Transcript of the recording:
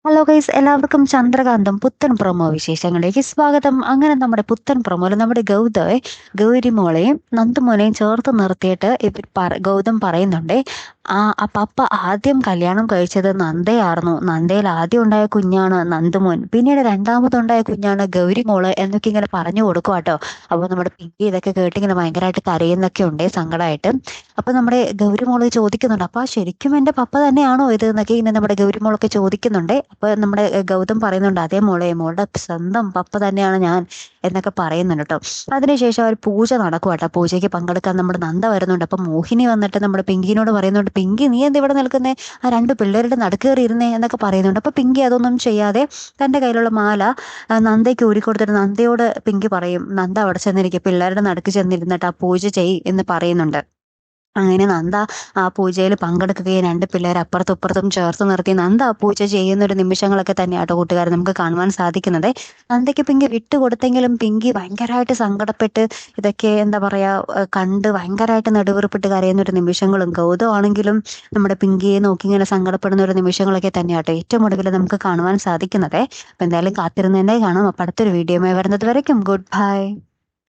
Hello guys, എല്ലാവർക്കും ചന്ദ്രകാന്തം പുത്തൻ promo വിശേഷങ്ങളിലേക്ക് സ്വാഗതം. അങ്ങനെ നമ്മുടെ പുത്തൻ പ്രൊമോയിൽ നമ്മുടെ ഗൗരിമോളെയും നന്ദുമോനെയും ചേർത്ത് നിർത്തിയിട്ട് ഗൗതം പറയുന്നുണ്ട്. പപ്പ ആദ്യം കല്യാണം കഴിച്ചത് നന്ദയായിരുന്നു. നന്ദയിൽ ആദ്യം ഉണ്ടായ കുഞ്ഞാണ് നന്ദുമോൻ, പിന്നീട് രണ്ടാമതുണ്ടായ കുഞ്ഞാണ് ഗൗരിമോള് എന്നൊക്കെ ഇങ്ങനെ പറഞ്ഞു കൊടുക്കുക കേട്ടോ. അപ്പോൾ നമ്മുടെ പിങ്കി ഇതൊക്കെ കേട്ടിങ്ങനെ ഭയങ്കരമായിട്ട് കരയുന്നൊക്കെ ഉണ്ട്, സങ്കടമായിട്ട്. അപ്പൊ നമ്മുടെ ഗൗരിമോള് ചോദിക്കുന്നുണ്ട്, അപ്പൊ ശരിക്കും എൻ്റെ പപ്പ തന്നെയാണോ ഇത് എന്നൊക്കെ ഇങ്ങനെ നമ്മുടെ ഗൗരിമോളൊക്കെ ചോദിക്കുന്നുണ്ട്. അപ്പൊ നമ്മുടെ ഗൗതം പറയുന്നുണ്ട്, അതേ മോളുടെ സ്വന്തം പപ്പ തന്നെയാണ് ഞാൻ എന്നൊക്കെ പറയുന്നുണ്ട് കേട്ടോ. അതിനുശേഷം ഒരു പൂജ നടക്കുക കേട്ടോ. പൂജയ്ക്ക് പങ്കെടുക്കാൻ നമ്മുടെ നന്ദ വരുന്നുണ്ട്. അപ്പൊ മോഹിനി വന്നിട്ട് നമ്മുടെ പിങ്കിനോട് പറയുന്നുണ്ട്, പിങ്കി നീ എന്ത് ഇവിടെ നിൽക്കുന്നേ, ആ രണ്ട് പിള്ളേരുടെ നടുക്കേറി ഇരുന്നേ എന്നൊക്കെ പറയുന്നുണ്ട്. അപ്പൊ പിങ്കി അതൊന്നും ചെയ്യാതെ തൻ്റെ കയ്യിലുള്ള മാല നന്ദയ്ക്ക് ഊരിക്കൊടുത്തിട്ട് നന്ദയോട് പിങ്കി പറയും, നന്ദ അവിടെ ചെന്നിരിക്കും, പിള്ളേരുടെ നടുക്ക് ചെന്നിരുന്നിട്ട് ആ പൂജ ചെയ് എന്ന് പറയുന്നുണ്ട്. അങ്ങനെ നന്ദ ആ പൂജയിൽ പങ്കെടുക്കുകയും രണ്ട് പിള്ളേരെ അപ്പുറത്തും ഇപ്പുറത്തും ചേർത്ത് നിർത്തി നന്ദ ആ പൂജ ചെയ്യുന്ന ഒരു നിമിഷങ്ങളൊക്കെ തന്നെയാട്ടോ കൂട്ടുകാരെ നമുക്ക് കാണുവാൻ സാധിക്കുന്നത്. നന്ദയ്ക്ക് പിങ്കി വിട്ടുകൊടുത്തെങ്കിലും പിങ്കി ഭയങ്കരമായിട്ട് സങ്കടപ്പെട്ട് ഇതൊക്കെ എന്താ പറയാ കണ്ട് ഭയങ്കരമായിട്ട് നെടുവീർപ്പിട്ട് കരയുന്ന ഒരു നിമിഷങ്ങളും, ഗൗതം ആണെങ്കിലും നമ്മുടെ പിങ്കിയെ നോക്കി ഇങ്ങനെ സങ്കടപ്പെടുന്ന ഒരു നിമിഷങ്ങളൊക്കെ തന്നെയാട്ടോ ഏറ്റവും ഒടുവിൽ നമുക്ക് കാണുവാൻ സാധിക്കുന്നത്. അപ്പൊ എന്തായാലും കാത്തിരുന്ന് തന്നെ കാണാം. അപ്പൊ അടുത്തൊരു വീഡിയോയുമായി വരുന്നത് വരയ്ക്കും ഗുഡ് ബൈ.